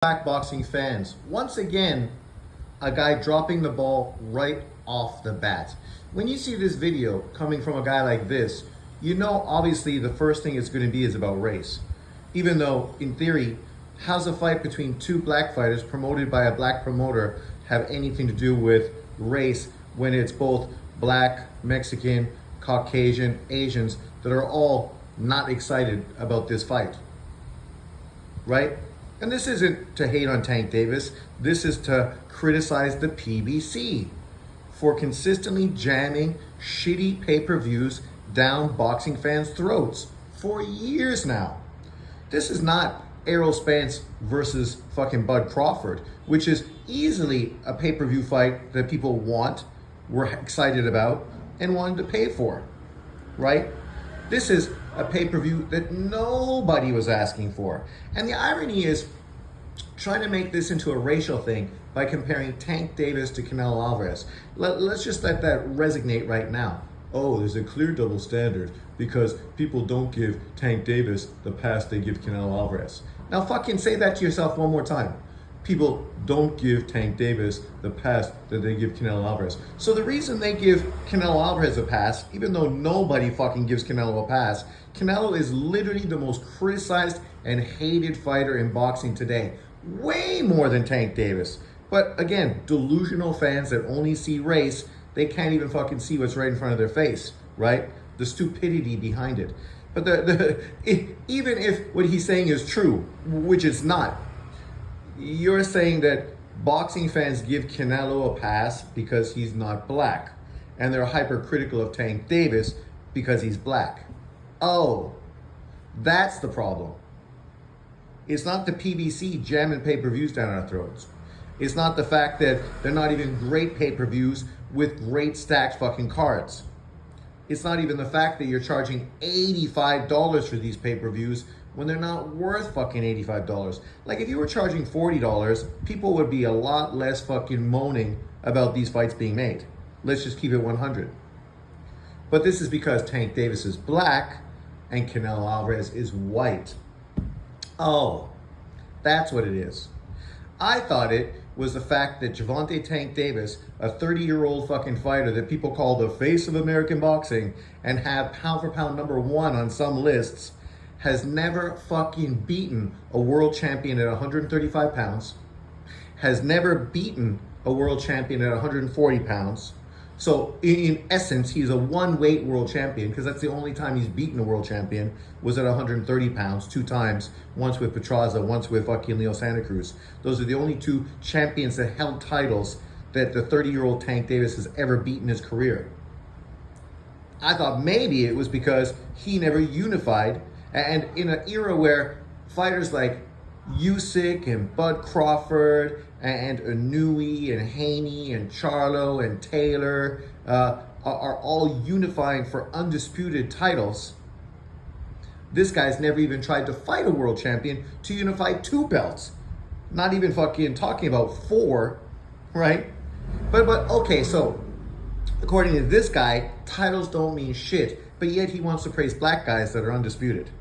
Back boxing fans. Once again, a guy dropping the ball right off the bat. When you see this video coming from a guy like this, you know obviously the first thing it's going to be is about race. Even though, in theory, how's a fight between two black fighters promoted by a black promoter have anything to do with race when it's both black, Mexican, Caucasian, Asians that are all not excited about this fight, right? And this isn't to hate on Tank Davis. This is to criticize the PBC for consistently jamming shitty pay-per-views down boxing fans' throats for years now. This is not Errol Spence versus fucking Bud Crawford, which is easily a pay-per-view fight that people want, were excited about, and wanted to pay for, right? This is a pay-per-view that nobody was asking for. And the irony is trying to make this into a racial thing by comparing Tank Davis to Canelo Alvarez. Let's just let that resonate right now. Oh, there's a clear double standard because people don't give Tank Davis the pass they give Canelo Alvarez. Now fucking say that to yourself one more time. People don't give Tank Davis the pass that they give Canelo Alvarez. So the reason they give Canelo Alvarez a pass, even though nobody fucking gives Canelo a pass, Canelo is literally the most criticized and hated fighter in boxing today. Way more than Tank Davis. But again, delusional fans that only see race, they can't even fucking see what's right in front of their face, right? The stupidity behind it. But even if what he's saying is true, which it's not, you're saying that boxing fans give Canelo a pass because he's not black, and they're hypercritical of Tank Davis because he's black. Oh, that's the problem. It's not the PBC jamming pay-per-views down our throats. It's not the fact that they're not even great pay-per-views with great stacked fucking cards. It's not even the fact that you're charging $85 for these pay-per-views when they're not worth fucking $85. Like if you were charging $40, people would be a lot less fucking moaning about these fights being made. Let's just keep it 100. But this is because Tank Davis is black and Canelo Alvarez is white. Oh, that's what it is. I thought it was the fact that Gervonta Tank Davis, a 30-year-old fucking fighter that people call the face of American boxing and have pound for pound number one on some lists, has never fucking beaten a world champion at 135 pounds, has never beaten a world champion at 140 pounds. So in essence, he's a one-weight world champion because that's the only time he's beaten a world champion was at 130 pounds, 2 times, once with Petraza, once with fucking Leo Santa Cruz. Those are the only 2 champions that held titles that the 30-year-old Tank Davis has ever beaten in his career. I thought maybe it was because he never unified, and in an era where fighters like Usyk and Bud Crawford and Inouye and Haney and Charlo and Taylor are all unifying for undisputed titles. This guy's never even tried to fight a world champion to unify 2 belts. Not even fucking talking about 4, right? But okay, so according to this guy, titles don't mean shit, but yet he wants to praise black guys that are undisputed.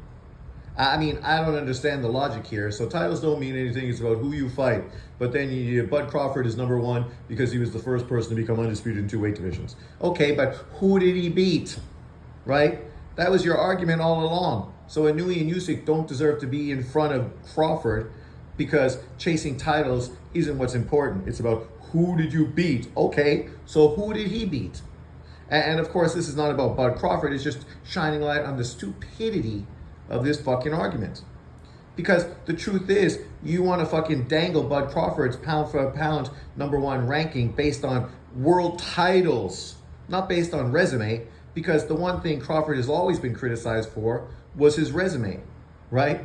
I mean, I don't understand the logic here. So titles don't mean anything. It's about who you fight. But then Bud Crawford is number 1 because he was the first person to become undisputed in 2 weight divisions. Okay, but who did he beat? Right? That was your argument all along. So Inouye and Usyk don't deserve to be in front of Crawford because chasing titles isn't what's important. It's about who did you beat? Okay, so who did he beat? And of course, this is not about Bud Crawford. It's just shining light on the stupidity of this fucking argument. Because the truth is, you want to fucking dangle Bud Crawford's pound for pound number 1 ranking based on world titles, not based on resume, because the one thing Crawford has always been criticized for was his resume, right?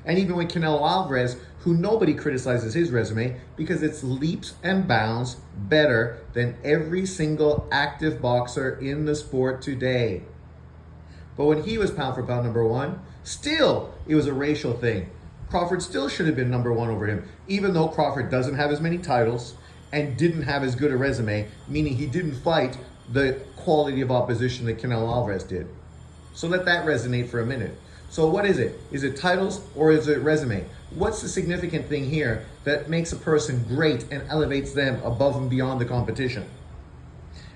And even with Canelo Alvarez, who nobody criticizes his resume because it's leaps and bounds better than every single active boxer in the sport today. But when he was pound for pound number 1, still it was a racial thing. Crawford still should have been number 1 over him, even though Crawford doesn't have as many titles and didn't have as good a resume, meaning he didn't fight the quality of opposition that Canelo Alvarez did. So let that resonate for a minute. So what is it? Is it titles or is it resume? What's the significant thing here that makes a person great and elevates them above and beyond the competition?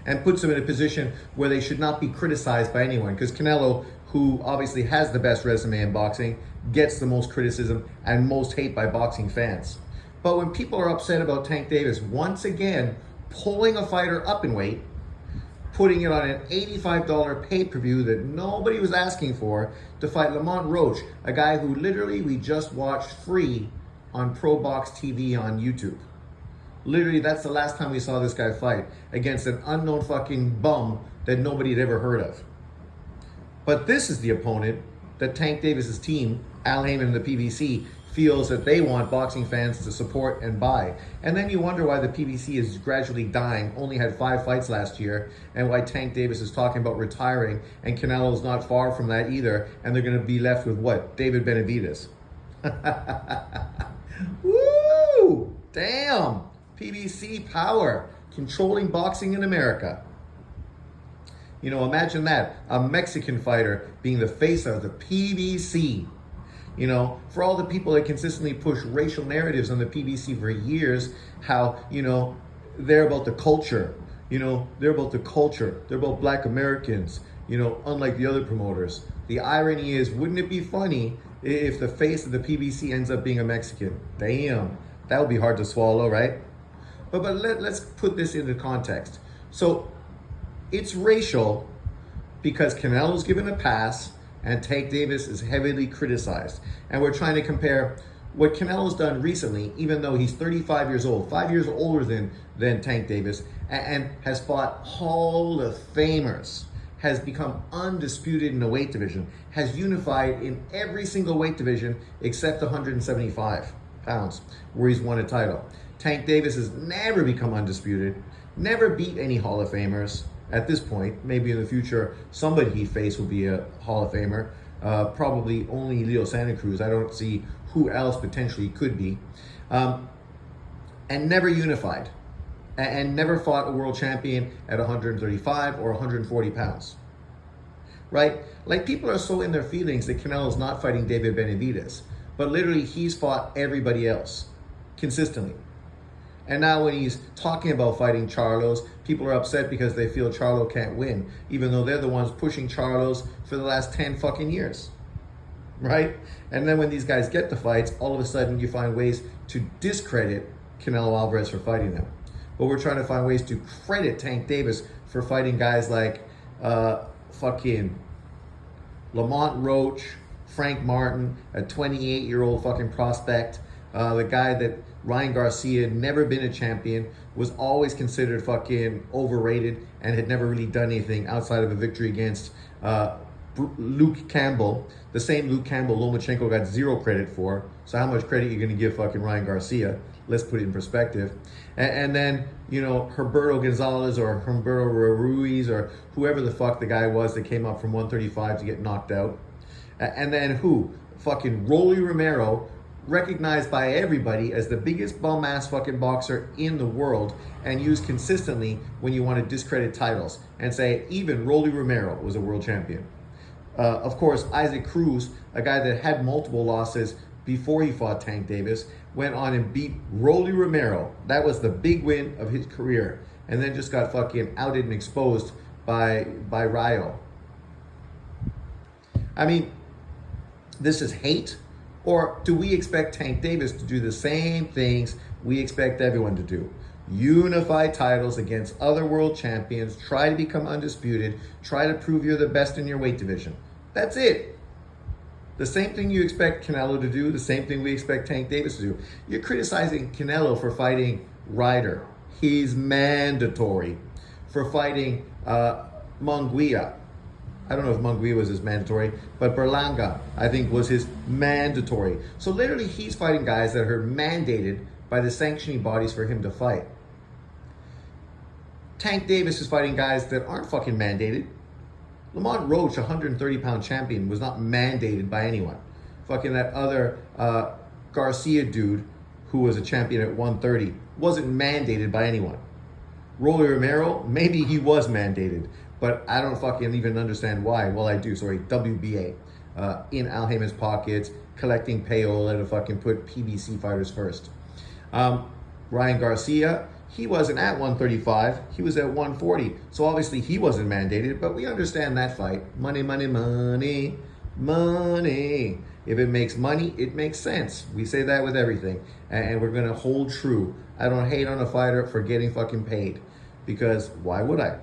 And puts them in a position where they should not be criticized by anyone. Because Canelo, who obviously has the best resume in boxing, gets the most criticism and most hate by boxing fans. But when people are upset about Tank Davis once again pulling a fighter up in weight, putting it on an $85 pay-per-view that nobody was asking for to fight Lamont Roach, a guy who literally we just watched free on Pro Box TV on YouTube. Literally, that's the last time we saw this guy fight against an unknown fucking bum that nobody had ever heard of. But this is the opponent that Tank Davis's team, Al Haymon and the PBC, feels that they want boxing fans to support and buy. And then you wonder why the PBC is gradually dying, only had 5 fights last year, and why Tank Davis is talking about retiring, and Canelo's not far from that either, and they're going to be left with what? David Benavidez. Woo! Damn! PBC power, controlling boxing in America. You know, imagine that, a Mexican fighter being the face of the PBC. You know, for all the people that consistently push racial narratives on the PBC for years, how, you know, they're about the culture. You know, they're about the culture. They're about Black Americans, you know, unlike the other promoters. The irony is, wouldn't it be funny if the face of the PBC ends up being a Mexican? Damn, that would be hard to swallow, right? But let's put this into context. So it's racial because Canelo's given a pass and Tank Davis is heavily criticized. And we're trying to compare what Canelo's done recently, even though he's 35 years old, 5 years older than Tank Davis, and has fought Hall of Famers, has become undisputed in the weight division, has unified in every single weight division except 175 pounds, where he's won a title. Tank Davis has never become undisputed, never beat any Hall of Famers. At this point, maybe in the future, somebody he faced will be a Hall of Famer. Probably only Leo Santa Cruz. I don't see who else potentially could be. And never unified. And never fought a world champion at 135 or 140 pounds. Right? Like, people are so in their feelings that Canelo's not fighting David Benavidez. But literally, he's fought everybody else consistently. And now when he's talking about fighting Charlos, people are upset because they feel Charlo can't win, even though they're the ones pushing Charlos for the last 10 fucking years, right? And then when these guys get the fights, all of a sudden you find ways to discredit Canelo Alvarez for fighting them. But we're trying to find ways to credit Tank Davis for fighting guys like fucking Lamont Roach, Frank Martin, a 28-year-old fucking prospect, the guy that Ryan Garcia, never been a champion, was always considered fucking overrated and had never really done anything outside of a victory against Luke Campbell. The same Luke Campbell Lomachenko got 0 credit for. So how much credit are you going to give fucking Ryan Garcia? Let's put it in perspective. And then, you know, Humberto Gonzalez or Humberto Ruiz or whoever the fuck the guy was that came up from 135 to get knocked out. And then who? Fucking Rolly Romero, recognized by everybody as the biggest bum-ass fucking boxer in the world, and used consistently when you want to discredit titles and say even Rolly Romero was a world champion. Of course, Isaac Cruz, a guy that had multiple losses before he fought Tank Davis, went on and beat Rolly Romero. That was the big win of his career, and then just got fucking outed and exposed by Rayo. I mean, this is hate. Or do we expect Tank Davis to do the same things we expect everyone to do? Unify titles against other world champions, try to become undisputed, try to prove you're the best in your weight division. That's it. The same thing you expect Canelo to do, the same thing we expect Tank Davis to do. You're criticizing Canelo for fighting Ryder. He's mandatory. For fighting Munguia. I don't know if Munguia was his mandatory, but Berlanga, I think, was his mandatory. So literally, he's fighting guys that are mandated by the sanctioning bodies for him to fight. Tank Davis is fighting guys that aren't fucking mandated. Lamont Roach, 130-pound champion, was not mandated by anyone. Fucking that other Garcia dude, who was a champion at 130, wasn't mandated by anyone. Rolly Romero, maybe he was mandated, but I don't fucking even understand why. Well, I do, sorry, WBA. in Al Haymon's pockets, collecting payola to fucking put PBC fighters first. Ryan Garcia, he wasn't at 135, he was at 140. So obviously he wasn't mandated, but we understand that fight. Money, money, money, money. If it makes money, it makes sense. We say that with everything. And we're going to hold true. I don't hate on a fighter for getting fucking paid. Because why would I?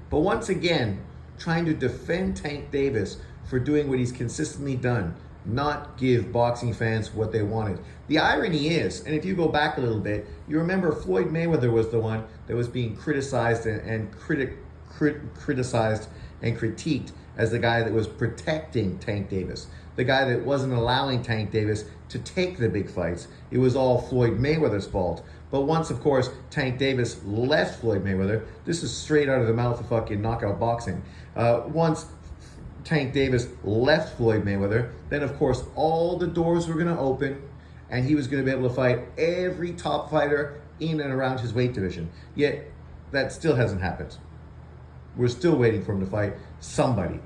But once again, trying to defend Tank Davis for doing what he's consistently done, not give boxing fans what they wanted. The irony is, and if you go back a little bit, you remember Floyd Mayweather was the one that was being criticized and criticized and critiqued as the guy that was protecting Tank Davis, the guy that wasn't allowing Tank Davis to take the big fights. It was all Floyd Mayweather's fault. But once, of course, Tank Davis left Floyd Mayweather, this is straight out of the mouth of fucking knockout boxing. Once Tank Davis left Floyd Mayweather, then of course all the doors were going to open and he was going to be able to fight every top fighter in and around his weight division. Yet that still hasn't happened. We're still waiting for him to fight somebody.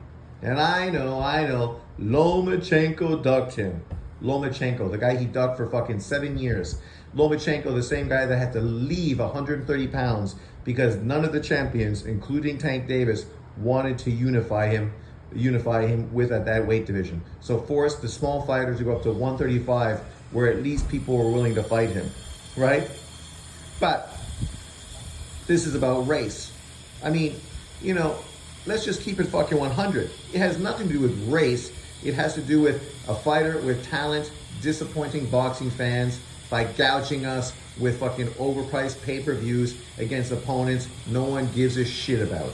And I know, Lomachenko ducked him. Lomachenko, the guy he ducked for fucking 7 years. Lomachenko, the same guy that had to leave 130 pounds because none of the champions, including Tank Davis, wanted to unify him with at that weight division. So forced the small fighter to go up to 135 where at least people were willing to fight him, right? But this is about race. I mean, let's just keep it fucking 100. It has nothing to do with race. It has to do with a fighter with talent disappointing boxing fans by gouging us with fucking overpriced pay-per-views against opponents no one gives a shit about.